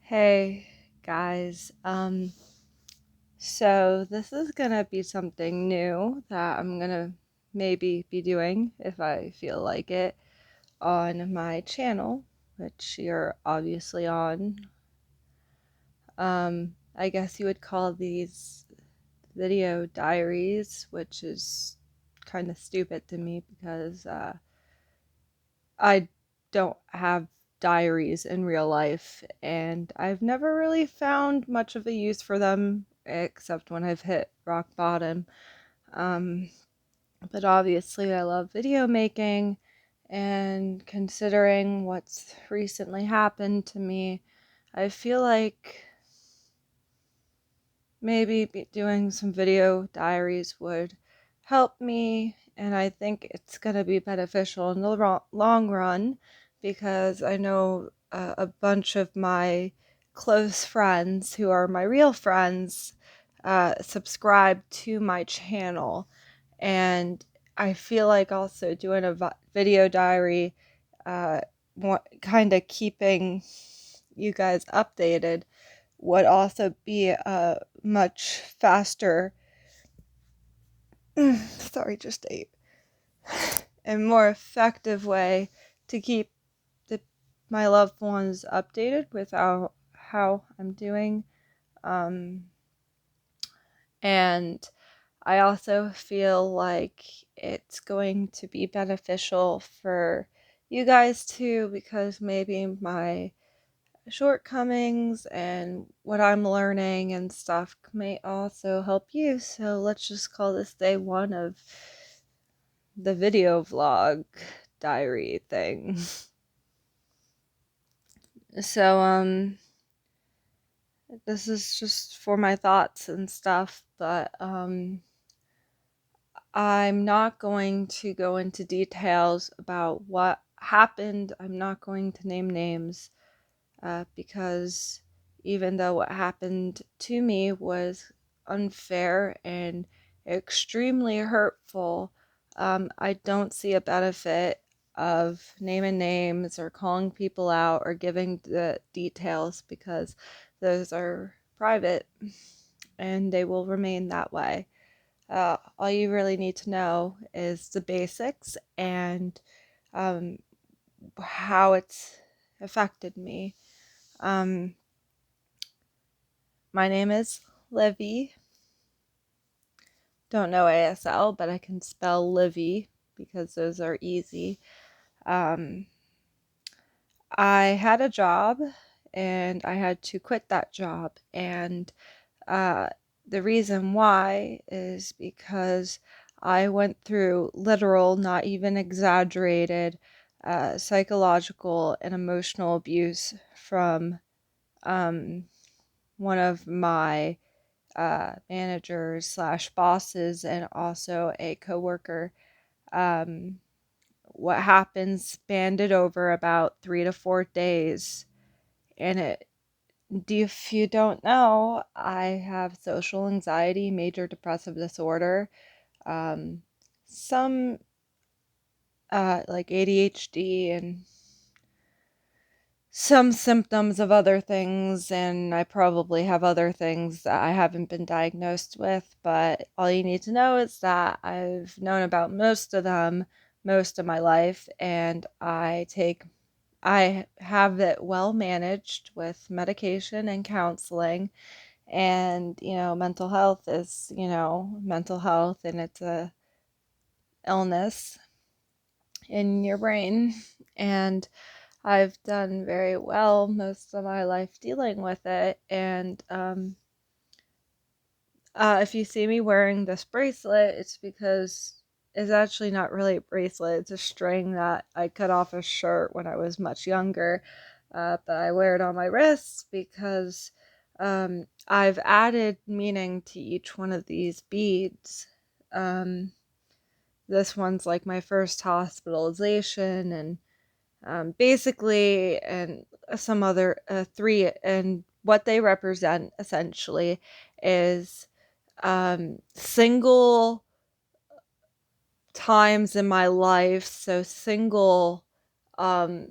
Hey guys, so this is gonna be something new that I'm gonna maybe be doing if I feel like it on my channel, which you're obviously on. I guess you would call these video diaries, which is kind of stupid to me because I don't have diaries in real life, and I've never really found much of a use for them except when I've hit rock bottom. Um, but obviously, I love video making, and considering what's recently happened to me, I feel like maybe doing some video diaries would help me, and I think it's going to be beneficial in the long run because I know a bunch of my close friends who are my real friends subscribe to my channel, and I feel like also doing a video diary, uh, kind of keeping you guys updated would also be a much faster, sorry, just ate, and more effective way to keep the, my loved ones updated with how I'm doing. Um, and I also feel like it's going to be beneficial for you guys too, because maybe my shortcomings and what I'm learning and stuff may also help you. So let's just call this day one of the video vlog diary thing. So, this is just for my thoughts and stuff, but, I'm not going to go into details about what happened. I'm not going to name names. Because even though what happened to me was unfair and extremely hurtful, I don't see a benefit of naming names or calling people out or giving the details because those are private and they will remain that way. All you really need to know is the basics and um, how it's affected me. Um, My name is Livy. Don't know ASL, but I can spell Livy because those are easy. Um, I had a job and I had to quit that job. And uh, the reason why is because I went through literal, not even exaggerated, psychological and emotional abuse from um, one of my managers slash bosses and also a coworker. Um, what happens spanned it over about 3 to 4 days, and if you don't know, I have social anxiety, major depressive disorder, um, some like ADHD and some symptoms of other things, and I probably have other things that I haven't been diagnosed with, but all you need to know is that I've known about most of them most of my life, and I have it well managed with medication and counseling, and mental health is, mental health, and it's a illness in your brain, and I've done very well most of my life dealing with it. And if you see me wearing this bracelet, it's because it's actually not really a bracelet. It's a string that I cut off a shirt when I was much younger. But I wear it on my wrists because I've added meaning to each one of these beads. This one's like my first hospitalization, and basically, and some other three, and what they represent essentially is single times in my life, so single um,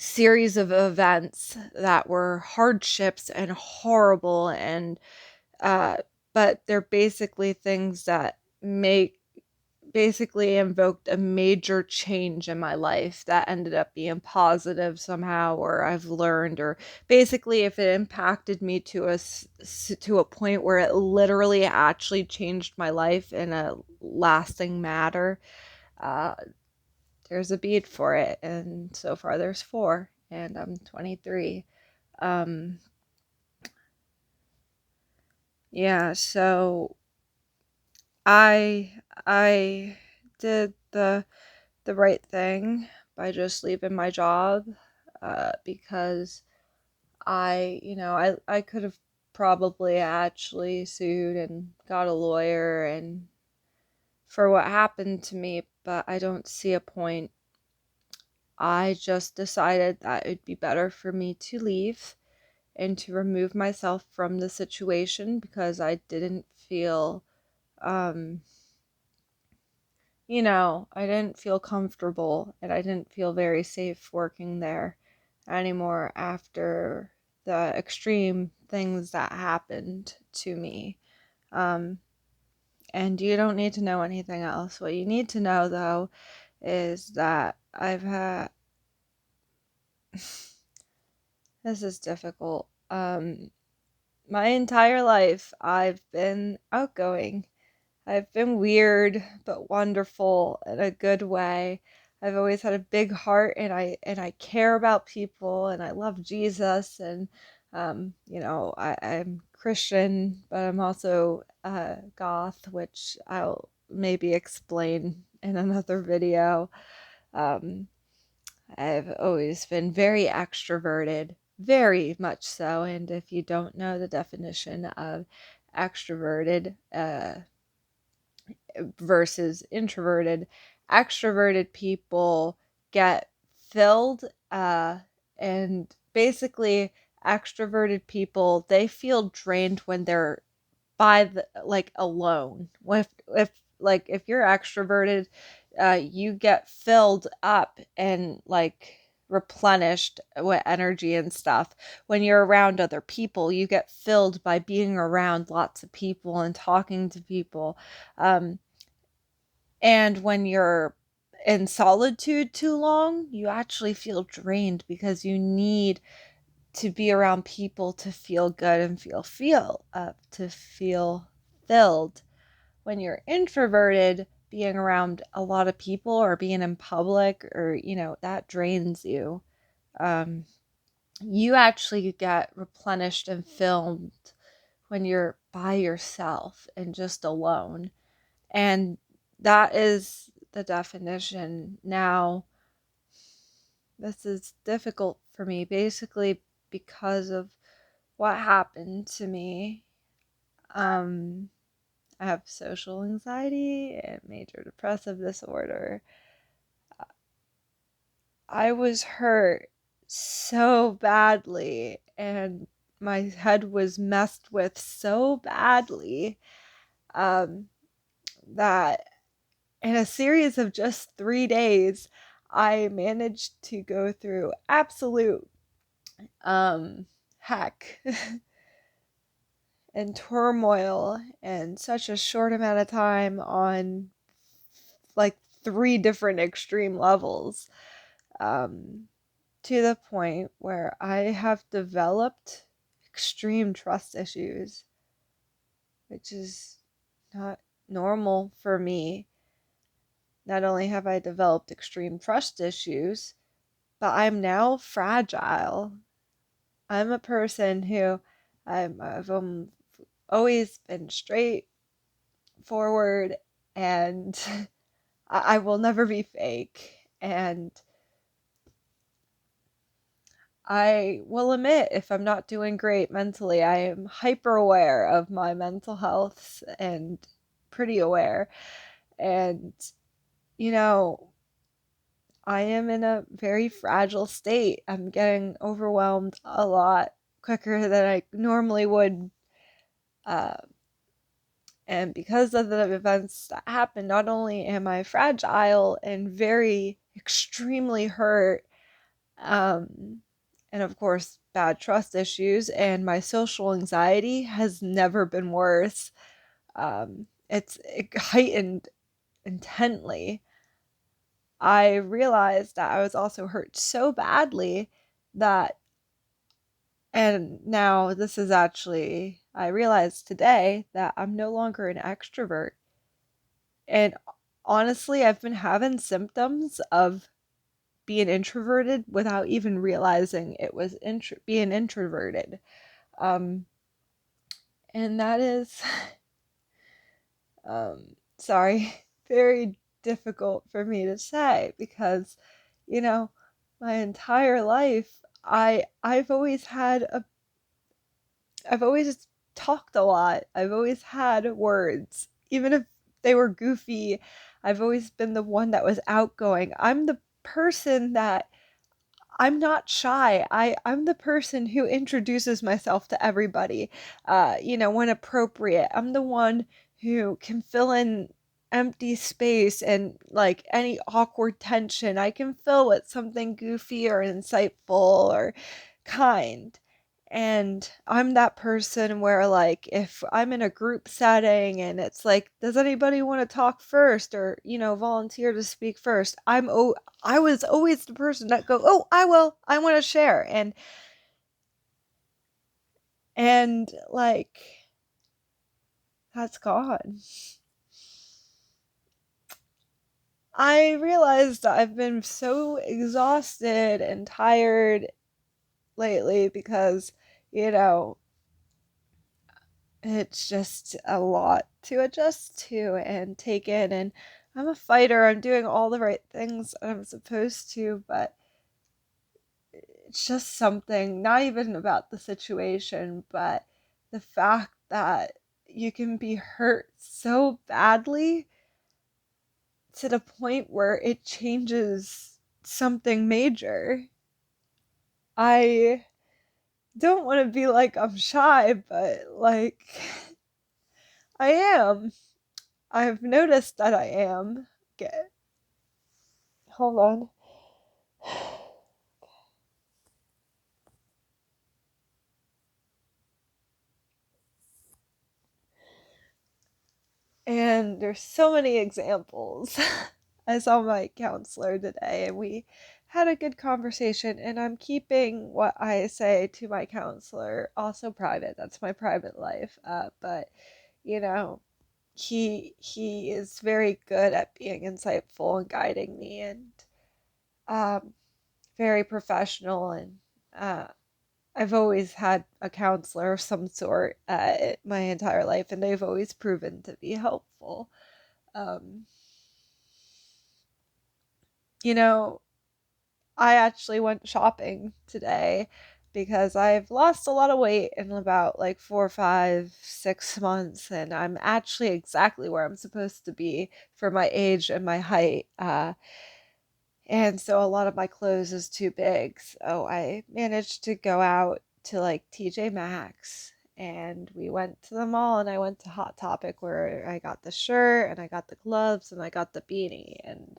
series of events that were hardships and horrible, and but they're basically things that basically invoked a major change in my life that ended up being positive somehow, or I've learned, or basically if it impacted me to a point where it literally actually changed my life in a lasting matter, uh, there's a bead for it. And so far there's 4, and I'm 23. um yeah, so I did the right thing by just leaving my job, because I could have probably actually sued and got a lawyer and for what happened to me, but I don't see a point. I just decided that it'd be better for me to leave and to remove myself from the situation because I didn't feel um I didn't feel comfortable and I didn't feel very safe working there anymore after the extreme things that happened to me. Um, and you don't need to know anything else. What you need to know, though, is that I've had. This is difficult. My entire life, I've been outgoing. I've been weird but wonderful in a good way. I've always had a big heart, and I care about people, and I love Jesus, and I'm Christian, but I'm also goth, which I'll maybe explain in another video. Um, I've always been very extroverted, very much so, and if you don't know the definition of extroverted, versus introverted. Extroverted people get filled, and basically extroverted people, they feel drained when they're by the like alone. If you're extroverted, you get filled up and like replenished with energy and stuff. When you're around other people, you get filled by being around lots of people and talking to people. um, and when you're in solitude too long, you actually feel drained because you need to be around people to feel good and to feel filled. When you're introverted, being around a lot of people or being in public, or that drains you. Um, you actually get replenished and filled when you're by yourself and just alone. And that is the definition. Now, this is difficult for me basically because of what happened to me. Um, I have social anxiety and major depressive disorder. I was hurt so badly, and my head was messed with so badly, um, that in a series of just 3 days, I managed to go through absolute heck and turmoil in such a short amount of time on like 3 different extreme levels, um, to the point where I have developed extreme trust issues, which is not normal for me. Not only have I developed extreme trust issues, but I'm now fragile. I'm a person who I've always been straightforward, and I will never be fake. And I will admit if I'm not doing great mentally, I am hyper aware of my mental health and pretty aware. And, you know, I am in a very fragile state. I'm getting overwhelmed a lot quicker than I normally would. Uh, and because of the events that happened, not only am I fragile and very extremely hurt, And of course, bad trust issues, and my social anxiety has never been worse. It heightened intently. I realized that I was also hurt so badly that, and now this is actually, I realized today that I'm no longer an extrovert. And honestly, I've been having symptoms of being introverted without even realizing it was being introverted. Um, and that is, sorry, very difficult for me to say because, you know, my entire life, I've always talked a lot. I've always had words, even if they were goofy. I've always been the one that was outgoing. I'm the person that I'm not shy. I'm the person who introduces myself to everybody, when appropriate. I'm the one who can fill in empty space and like any awkward tension. I can fill with something goofy or insightful or kind. And I'm that person where, like, if I'm in a group setting and it's like, does anybody want to talk first or, volunteer to speak first? I was always the person that go, oh, I will. I want to share. And like, that's gone. I realized that I've been so exhausted and tired lately because, you know, it's just a lot to adjust to and take in. And I'm a fighter. I'm doing all the right things I'm supposed to, but it's just something, not even about the situation, but the fact that you can be hurt so badly to the point where it changes something major. I don't want to be like I'm shy, but like I am. I've noticed that I am. Get Hold on. And there's so many examples. I saw my counselor today and we had a good conversation, and I'm keeping what I say to my counselor also private. That's my private life. But you know, he is very good at being insightful and guiding me, and um very professional, and uh I've always had a counselor of some sort my entire life, and they've always proven to be helpful. Um, you know, I actually went shopping today because I've lost a lot of weight in about like 4, 5, 6 months, and I'm actually exactly where I'm supposed to be for my age and my height. And so a lot of my clothes is too big. So I managed to go out to like TJ Maxx, and we went to the mall, and I went to Hot Topic where I got the shirt and I got the gloves and I got the beanie. And,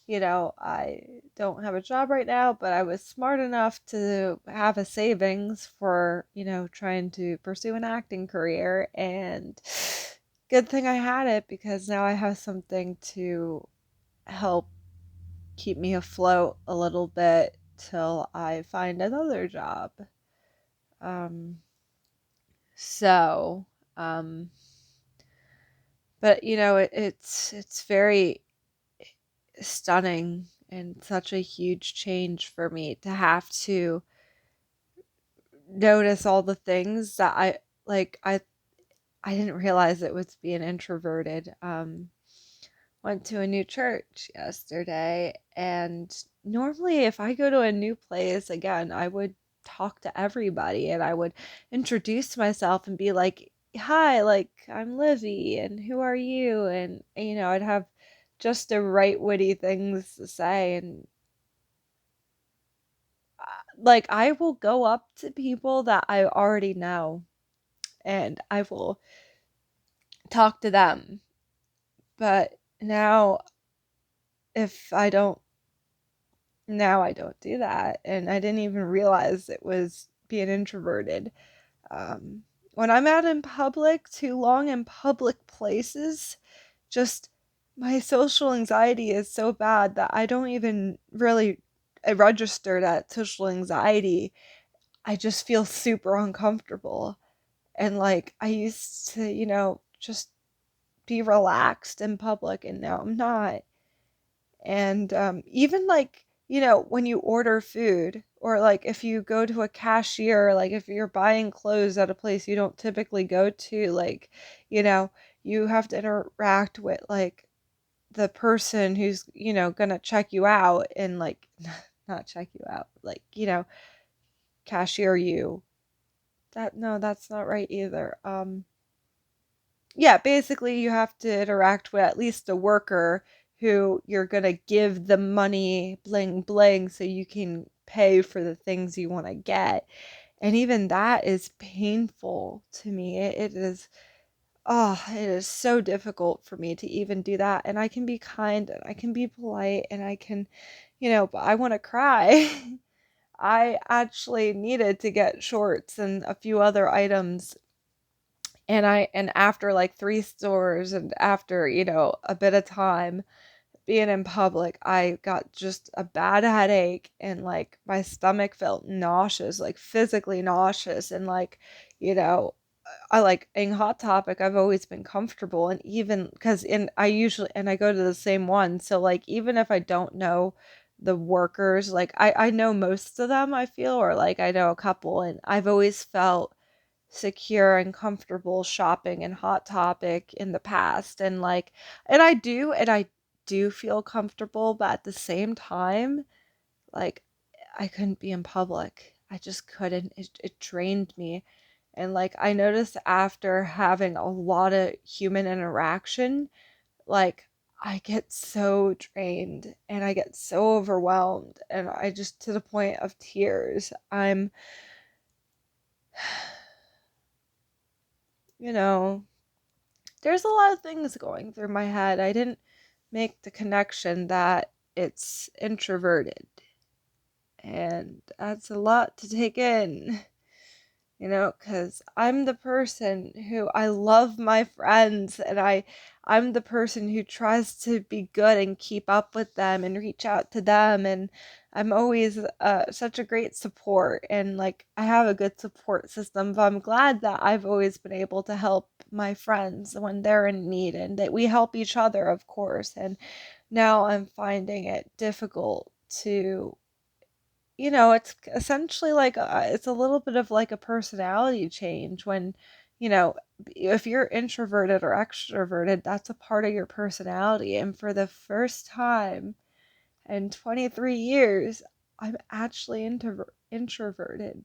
I don't have a job right now, but I was smart enough to have a savings for, trying to pursue an acting career. And good thing I had it because now I have something to help keep me afloat a little bit till I find another job. Um, so, um, but it's very stunning and such a huge change for me to have to notice all the things that I didn't realize it was being introverted. Went to a new church yesterday, and normally if I go to a new place again, I would talk to everybody and I would introduce myself and be like, "Hi, like I'm Livy, and who are you?" And I'd have just the right witty things to say, and like I will go up to people that I already know and I will talk to them. But now if I don't now I don't do that. And I didn't even realize it was being introverted. Um, when I'm out in public, too long in public places, just my social anxiety is so bad that I don't even really register that social anxiety. I just feel super uncomfortable. And like I used to, just be relaxed in public, and now I'm not. And even like, when you order food, or like if you go to a cashier, like if you're buying clothes at a place you don't typically go to, like, you know, you have to interact with like the person who's, gonna check you out, and like not check you out, like, cashier you. That no, that's not right either. Yeah, basically you have to interact with at least a worker who you're gonna give the money bling bling so you can pay for the things you want to get. And even that is painful to me. It is, oh, it is so difficult for me to even do that. And I can be kind and I can be polite and I can, but I want to cry. I actually needed to get shorts and a few other items, and after like 3 stores, and after, a bit of time being in public, I got just a bad headache, and like my stomach felt nauseous, like physically nauseous. And like, you know, I like in Hot Topic, I've always been comfortable, and even because in I usually and I go to the same one, so like even if I don't know the workers, like I know most of them, I feel, or like I know a couple, and I've always felt secure and comfortable shopping in Hot Topic in the past. And like, and I do feel comfortable, but at the same time, like, I couldn't be in public. I just couldn't. It drained me. And like I noticed after having a lot of human interaction, like I get so drained and I get so overwhelmed, and I just to the point of tears. I'm you know there's a lot of things going through my head. I didn't make the connection that it's introverted, and that's a lot to take in. Because I'm the person who I love my friends, and I'm the person who tries to be good and keep up with them and reach out to them, and I'm always such a great support, and like I have a good support system. But I'm glad that I've always been able to help my friends when they're in need, and that we help each other, of course. And now I'm finding it difficult to, it's essentially like it's a little bit of like a personality change when, you know, if you're introverted or extroverted, that's a part of your personality. And for the first time in 23 years, I'm actually introverted.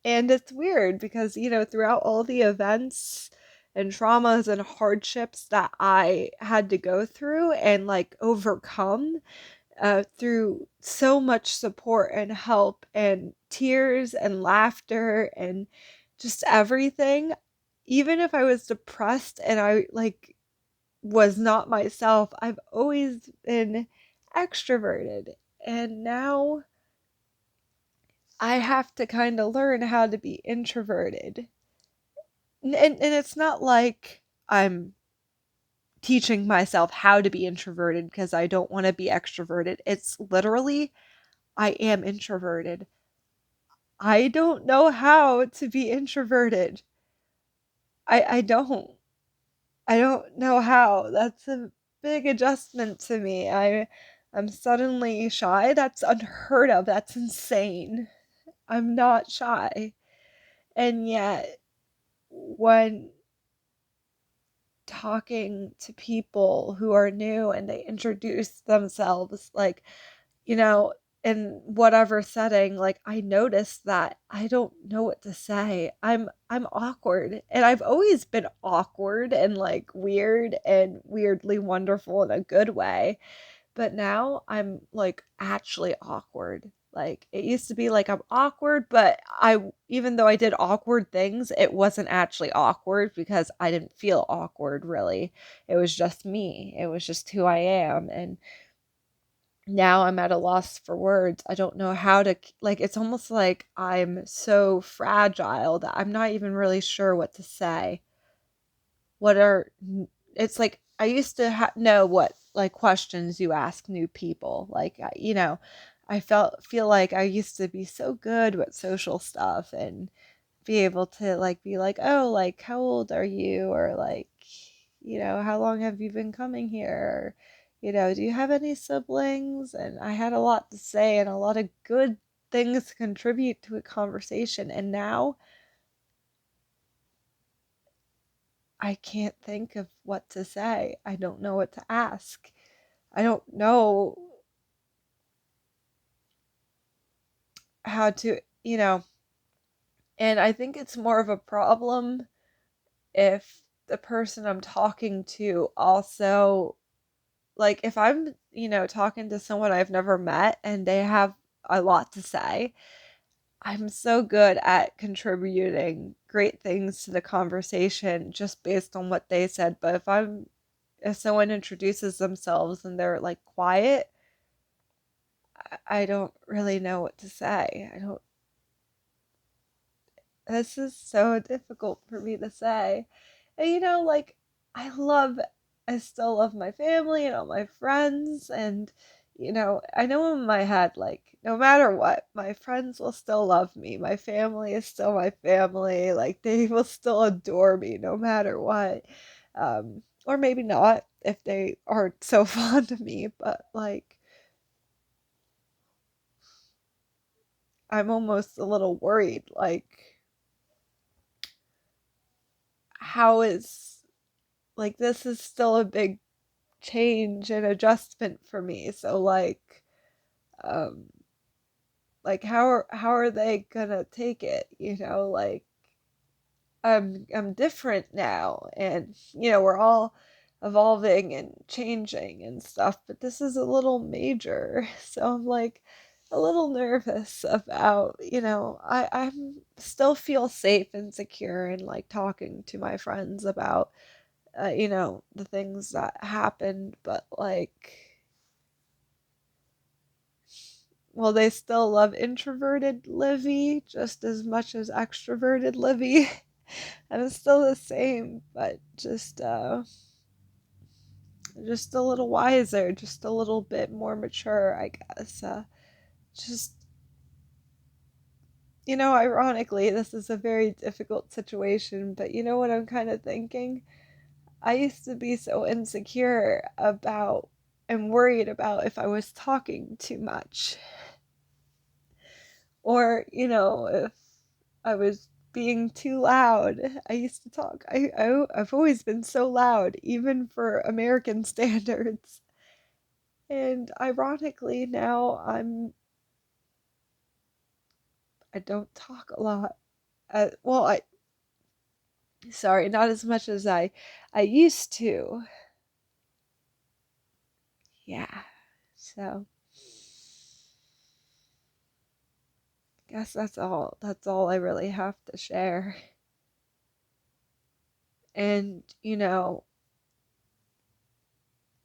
And it's weird because, throughout all the events and traumas and hardships that I had to go through and like overcome, through so much support and help and tears and laughter and just everything. Even if I was depressed and I like was not myself, I've always been extroverted. And now I have to kind of learn how to be introverted. And it's not like I'm teaching myself how to be introverted because I don't want to be extroverted. It's literally I am introverted. I don't know how to be introverted. I don't. I don't know how. That's a big adjustment to me. I'm suddenly shy. That's unheard of. That's insane. I'm not shy. And yet when talking to people who are new and they introduce themselves, like, you know, in whatever setting, like I noticed that I don't know what to say. I'm awkward, and I've always been awkward and like weird and weirdly wonderful in a good way. But now I'm like actually awkward. Like it used to be like I'm awkward, but even though I did awkward things, it wasn't actually awkward because I didn't feel awkward really. It was just me. It was just who I am. And now I'm at a loss for words. I don't know how to, like, it's almost like I'm so fragile that I'm not even really sure what to say. What are, it's like I used to know what, like, questions you ask new people. Like, I feel like I used to be so good with social stuff and be able to, like, be like, oh, like, how old are you? Or like, how long have you been coming here? Or, do you have any siblings? And I had a lot to say and a lot of good things to contribute to a conversation. And now I can't think of what to say. I don't know what to ask. I don't know how to, and I think it's more of a problem if the person I'm talking to also, like, if I'm, talking to someone I've never met and they have a lot to say, I'm so good at contributing great things to the conversation just based on what they said. But if someone introduces themselves and they're like quiet, I don't really know what to say. I don't, this is so difficult for me to say. And, like, I love, I still love my family and all my friends. And, I know in my head, like, no matter what, my friends will still love me. My family is still my family. Like, they will still adore me no matter what. Or maybe not if they aren't so fond of me, but like, I'm almost a little worried. Like, how is, like, this is still a big change and adjustment for me. So um like, how are they gonna take it? Like, I'm different now, and we're all evolving and changing and stuff, but this is a little major. So I'm like a little nervous about, I'm still feel safe and secure in, like, talking to my friends about the things that happened, but like, will they still love introverted Livy just as much as extroverted Livy? And it's still the same, but just a little wiser, just a little bit more mature, I guess. Just, ironically, this is a very difficult situation, but you know what I'm kind of thinking? I used to be so insecure about and worried about if I was talking too much, or, if I was being too loud. I used to talk. I've always been so loud, even for American standards. And ironically, now I don't talk a lot. Well, I sorry, not as much as I used to. Yeah. So, guess that's all I really have to share. And,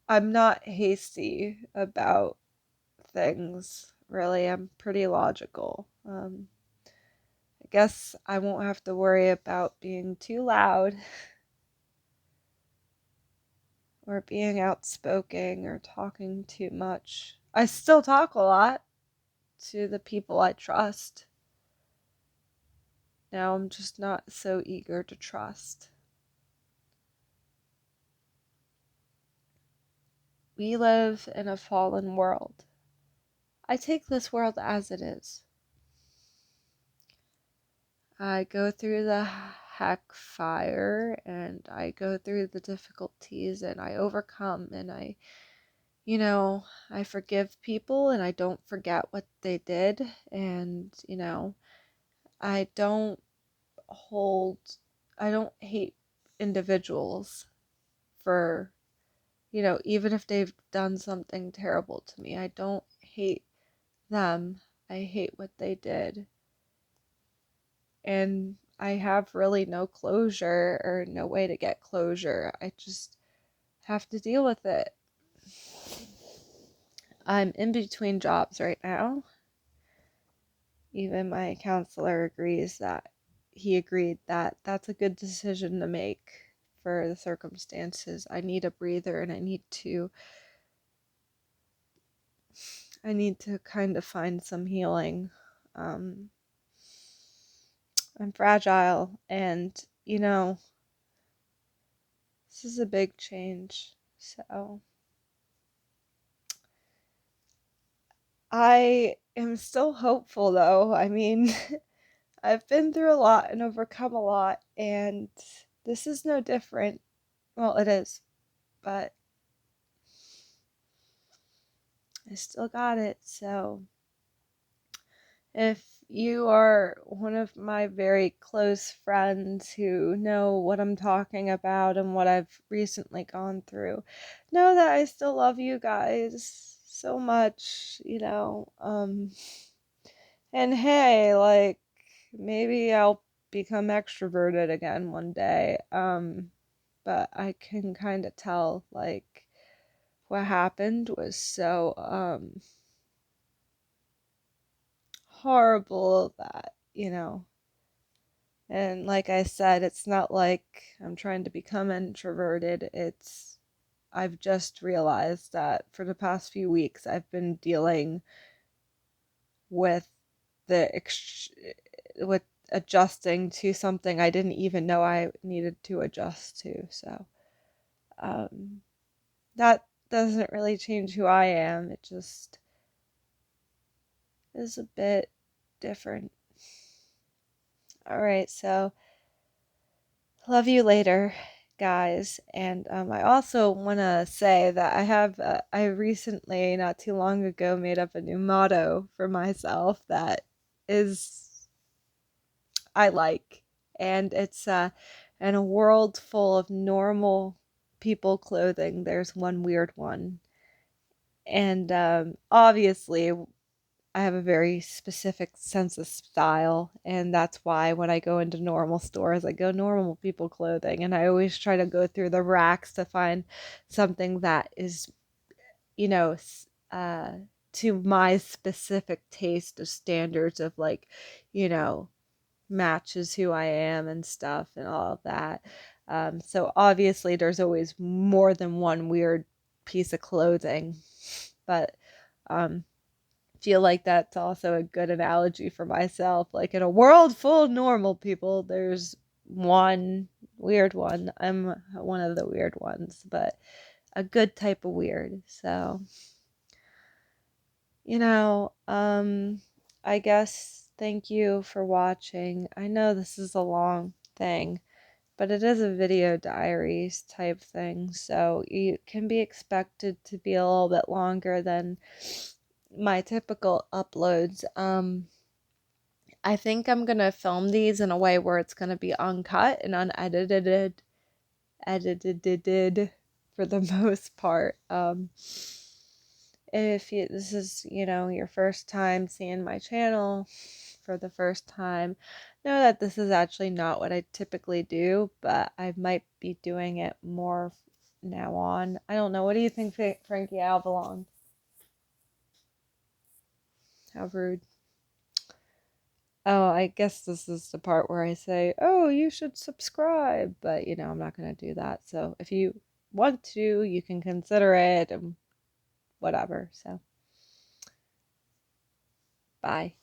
I'm not hasty about things, really. I'm pretty logical. I guess I won't have to worry about being too loud or being outspoken or talking too much. I still talk a lot to the people I trust. Now I'm just not so eager to trust. We live in a fallen world. I take this world as it is. I go through the heck fire and I go through the difficulties and I overcome, and I forgive people and I don't forget what they did. And, I don't hold, I don't hate individuals for, even if they've done something terrible to me. I don't hate them. I hate what they did. And I have really no closure or no way to get closure. I just have to deal with it. I'm in between jobs right now. Even my counselor agreed that that's a good decision to make for the circumstances. I need a breather, and I need to kind of find some healing. I'm fragile, and this is a big change. So I am still hopeful, though. I mean, I've been through a lot and overcome a lot, and this is no different. Well, it is, but I still got it. So if you are one of my very close friends who know what I'm talking about and what I've recently gone through, know that I still love you guys so much, and hey, like, maybe I'll become extroverted again one day. But I can kind of tell, like, what happened was so horrible that, and like I said, it's not like I'm trying to become introverted. I've just realized that for the past few weeks I've been dealing with with adjusting to something I didn't even know I needed to adjust to. So um that doesn't really change who I am. It just is a bit different. All right, so love you later, guys. And I also want to say that I recently, not too long ago, made up a new motto for myself that is, I like. And it's, in a world full of normal people clothing, there's one weird one. And obviously, I have a very specific sense of style, and that's why when I go into normal stores, I go normal people clothing, and I always try to go through the racks to find something that is, you know, uh, to my specific taste of standards of, like, you know, matches who I am and stuff and all of that. So obviously there's always more than one weird piece of clothing, but um, feel like that's also a good analogy for myself. Like, in a world full of normal people, there's one weird one. I'm one of the weird ones, but a good type of weird. So, I guess thank you for watching. I know this is a long thing, but it is a video diaries type thing, so you can be expected to be a little bit longer than my typical uploads. I think I'm gonna film these in a way where it's gonna be uncut and edited for the most part. If this is, your first time seeing my channel for the first time, know that this is actually not what I typically do, but I might be doing it more now on. I don't know. What do you think, Frankie Avalon? How rude. Oh, I guess this is the part where I say, oh, you should subscribe, but I'm not going to do that. So if you want to, you can consider it and whatever. So bye.